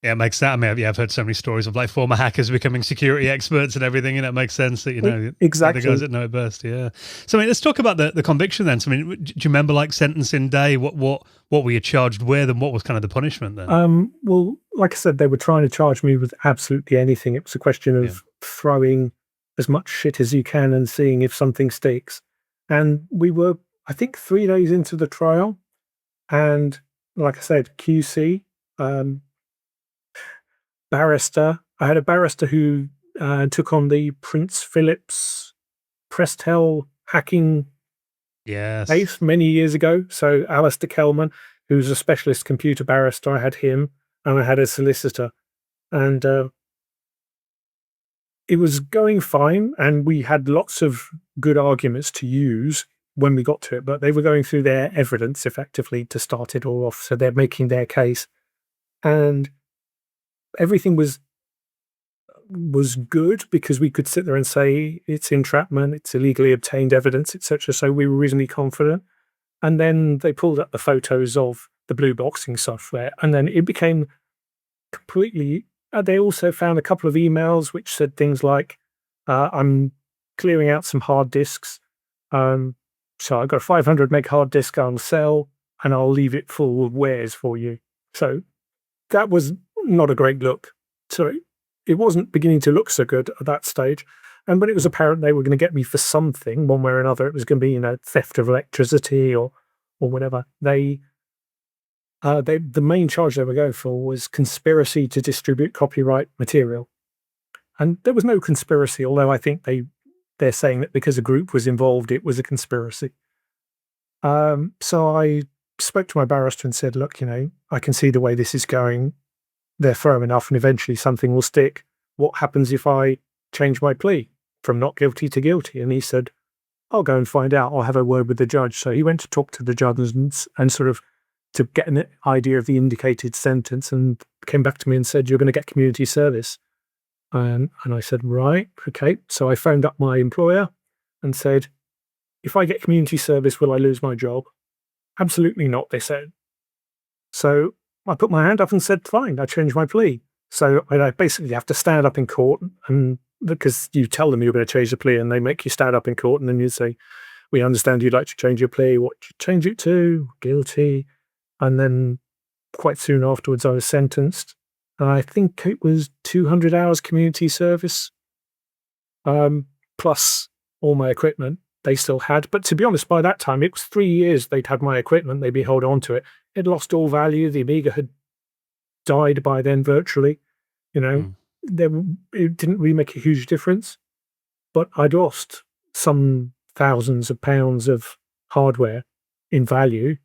Yeah, it makes sense. I've heard so many stories of like former hackers becoming security experts and everything, and it makes sense that, exactly the guys that know it best. Yeah. So, let's talk about the conviction then. So, do you remember like sentencing day? What were you charged with, and what was kind of the punishment then? Well, like I said, they were trying to charge me with absolutely anything. It was a question of throwing as much shit as you can and seeing if something sticks. And we were, I think, 3 days into the trial, and like I said, QC. Barrister. I had a barrister who took on the Prince Philip's Prestel hacking case many years ago. So Alistair Kelman, who's a specialist computer barrister, I had him, and I had a solicitor. And it was going fine, and we had lots of good arguments to use when we got to it, but they were going through their evidence effectively to start it all off. So they're making their case. And everything was good because we could sit there and say it's entrapment, it's illegally obtained evidence, etc. So we were reasonably confident. And then they pulled up the photos of the blue boxing software, and then it became completely They also found a couple of emails which said things like, I'm clearing out some hard disks. So I've got a 500 meg hard disk on sale, and I'll leave it full of wares for you. So that was not a great look. So it wasn't beginning to look so good at that stage. And when it was apparent they were going to get me for something, one way or another, it was going to be, theft of electricity or whatever. The main charge they were going for was conspiracy to distribute copyright material. And there was no conspiracy, although I think they're saying that because a group was involved, it was a conspiracy. So I spoke to my barrister and said, look, I can see the way this is going. They're firm enough and eventually something will stick. What happens if I change my plea from not guilty to guilty? And he said, I'll go and find out. I'll have a word with the judge. So he went to talk to the judge and sort of to get an idea of the indicated sentence, and came back to me and said, you're going to get community service. And I said, right, okay. So I phoned up my employer and said, if I get community service, will I lose my job? Absolutely not, they said. So I put my hand up and said, fine, I changed my plea. So I basically have to stand up in court, and because you tell them you're going to change the plea and they make you stand up in court, and then you say, we understand you'd like to change your plea. What do you change it to? Guilty. And then quite soon afterwards, I was sentenced. And I think it was 200 hours community service, plus all my equipment they still had. But to be honest, by that time, it was 3 years they'd had my equipment. They'd been holding on to it. It lost all value. The Amiga had died by then virtually. It didn't really make a huge difference. But I'd lost some thousands of pounds of hardware in value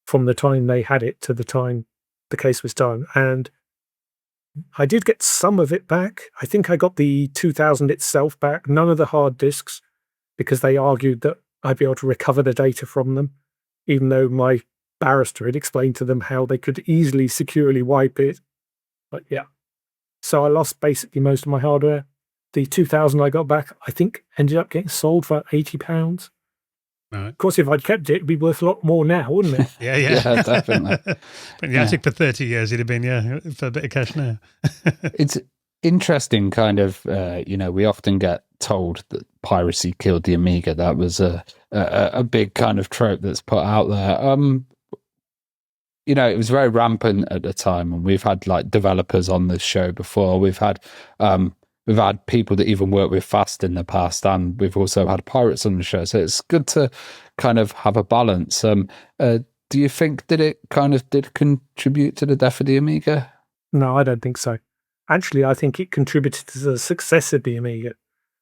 from the time they had it to the time the case was done. And I did get some of it back. I think I got the 2000 itself back, none of the hard disks, because they argued that I'd be able to recover the data from them, even though my barrister had explained to them how they could easily, securely wipe it. But yeah. So I lost basically most of my hardware. The 2000 I got back, I think, ended up getting sold for £80. Right. Of course, if I'd kept it, it'd be worth a lot more now, wouldn't it? Yeah, definitely. But in the attic for 30 years, it'd have been, for a bit of cash now. It's interesting, kind of, we often get told that piracy killed the Amiga. That was a big kind of trope that's put out there. It was very rampant at the time, and we've had like developers on this show before. We've had people that even work with Fast in the past, and we've also had pirates on the show. So it's good to kind of have a balance. Do you think that it kind of did contribute to the death of the Amiga? No, I don't think so. Actually, I think it contributed to the success of the Amiga.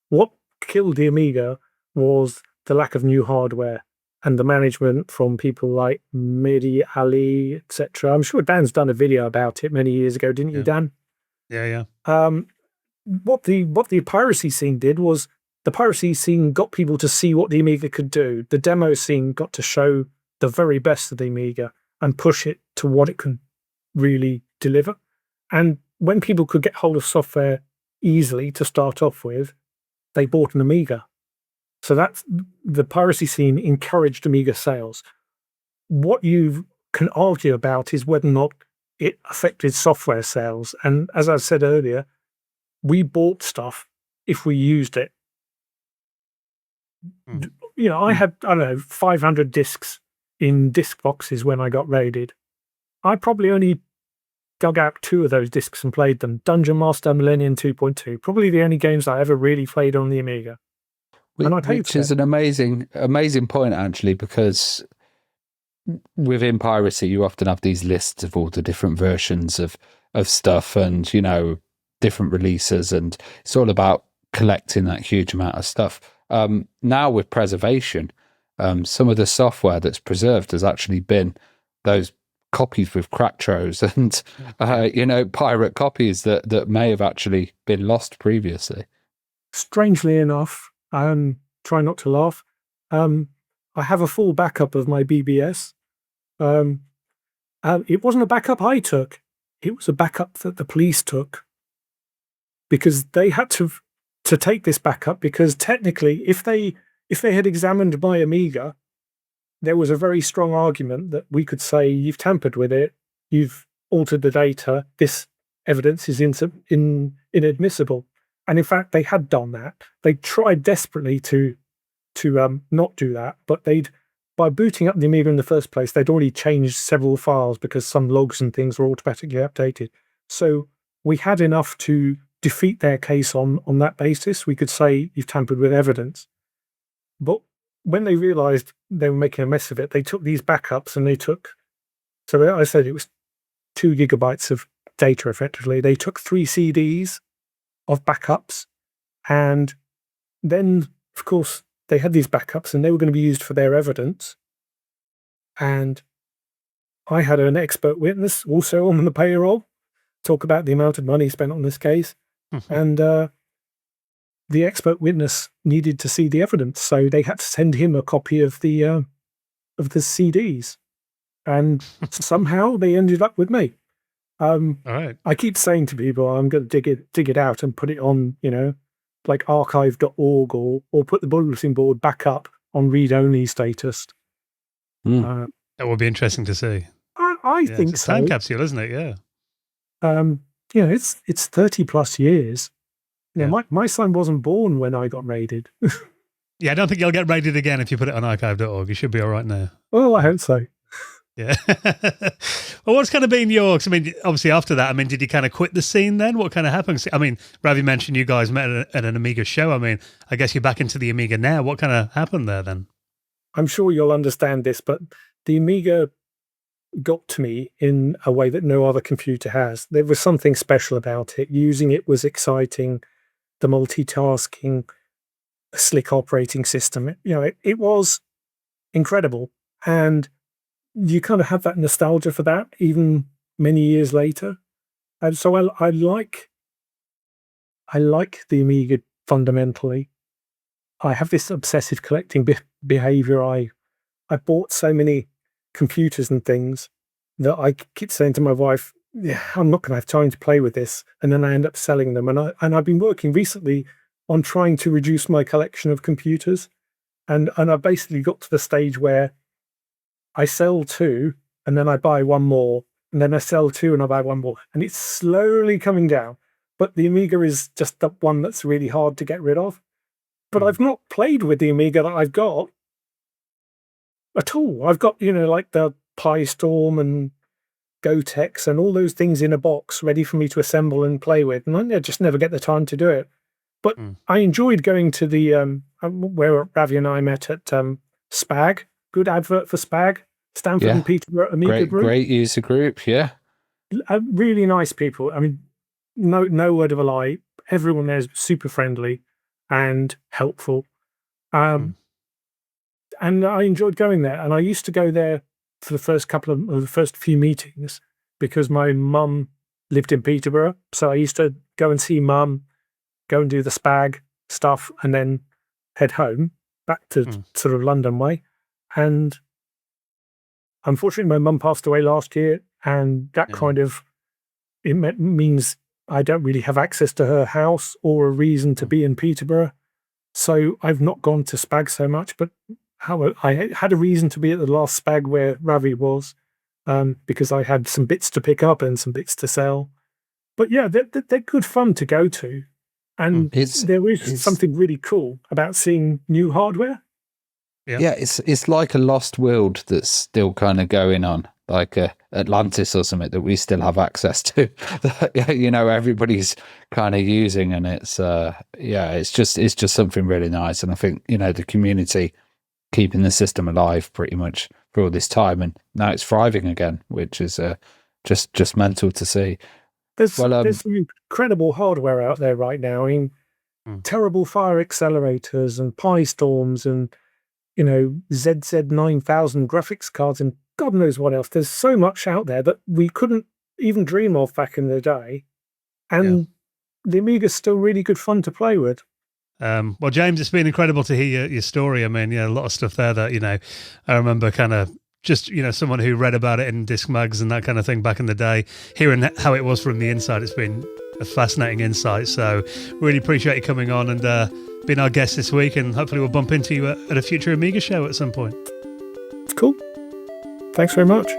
What killed the Amiga was the lack of new hardware and the management from people like Mehdi Ali, etc. I'm sure Dan's done a video about it many years ago, didn't you, Dan? Yeah. What the piracy scene did was the piracy scene got people to see what the Amiga could do. The demo scene got to show the very best of the Amiga and push it to what it could really deliver. And when people could get hold of software easily to start off with, they bought an Amiga. So that's the piracy scene encouraged Amiga sales. What you can argue about is whether or not it affected software sales. And as I said earlier, we bought stuff if we used it. I had, 500 discs in disc boxes when I got raided. I probably only dug out 2 of those discs and played them. Dungeon Master, Millennium 2.2, probably the only games I ever really played on the Amiga. Which is an amazing point, actually, because within piracy, you often have these lists of all the different versions of stuff and, different releases, and it's all about collecting that huge amount of stuff. Now with preservation, some of the software that's preserved has actually been those copies with crack throws and, pirate copies that may have actually been lost previously. Strangely enough, try not to laugh, I have a full backup of my BBS. It wasn't a backup I took. It was a backup that the police took, because they had to take this backup, because technically if they had examined my Amiga, there was a very strong argument that we could say, you've tampered with it, you've altered the data, this evidence is inadmissible. And in fact, they had done that. They tried desperately to not do that, but by booting up the Amiga in the first place, they'd already changed several files because some logs and things were automatically updated. So we had enough to defeat their case on that basis. We could say you've tampered with evidence. But when they realized they were making a mess of it, they took these backups and so I said it was 2 gigabytes of data effectively. They took 3 CDs of backups, and then, of course, they had these backups and they were going to be used for their evidence. And I had an expert witness also on the payroll talk about the amount of money spent on this case. And the expert witness needed to see the evidence, so they had to send him a copy of the CDs. And somehow they ended up with me. All right. I keep saying to people, I'm going to dig it out and put it on, like archive.org or put the bulletin board back up on read-only status. That would be interesting to see. I think it's a so. time capsule, isn't it? Yeah. It's 30 plus years. My son wasn't born when I got raided. Yeah, I don't think you'll get raided again if you put it on archive.org. You should be all right now. Well, I hope so. Yeah. Well, what's kind of been your, obviously after that, did you kind of quit the scene then? What kind of happened? Ravi mentioned you guys met at an Amiga show. I guess you're back into the Amiga now. What kind of happened there then? I'm sure you'll understand this, but the Amiga got to me in a way that no other computer has. There was something special about it. Using it was exciting. The multitasking, slick operating system. It was incredible. And you kind of have that nostalgia for that, even many years later. And so I like the Amiga fundamentally. I have this obsessive collecting behavior. I bought so many computers and things that I keep saying to my wife, yeah, I'm not going to have time to play with this. And then I end up selling them. And I've been working recently on trying to reduce my collection of computers. And I basically got to the stage where I sell 2 and then I buy one more, and then I sell 2 and I buy one more. And it's slowly coming down. But the Amiga is just the one that's really hard to get rid of. But I've not played with the Amiga that I've got at all. I've got, like the PyStorm and Gotex and all those things in a box ready for me to assemble and play with. And I just never get the time to do it. But I enjoyed going to the, where Ravi and I met at SPAG. Good advert for SPAG. Stanford and Peterborough Amiga Group. Great user group, yeah. Really nice people. No word of a lie. Everyone there's super friendly and helpful. And I enjoyed going there. And I used to go there for the first few meetings because my mum lived in Peterborough. So I used to go and see mum, go and do the SPAG stuff, and then head home back to sort of London way. And unfortunately, my mum passed away last year, and that means I don't really have access to her house or a reason to be in Peterborough. So I've not gone to SPAG so much, but I had a reason to be at the last SPAG where Ravi was, because I had some bits to pick up and some bits to sell. But yeah, they're good fun to go to. And there is something really cool about seeing new hardware. Yeah, it's like a lost world that's still kind of going on, like Atlantis or something that we still have access to. Everybody's kind of using, and it's just something really nice. And I think the community keeping the system alive pretty much for all this time, and now it's thriving again, which is just mental to see. There's some incredible hardware out there right now. Terrible fire accelerators and PyStorms and ZZ9000 graphics cards and God knows what else. There's so much out there that we couldn't even dream of back in the day. And the Amiga's still really good fun to play with. Well, James, it's been incredible to hear your story. A lot of stuff there that, I remember kind of just, someone who read about it in disc mags and that kind of thing back in the day, hearing how it was from the inside. It's been a fascinating insight. So really appreciate you coming on and being our guest this week, and hopefully we'll bump into you at a future Amiga show at some point. Cool. Thanks very much.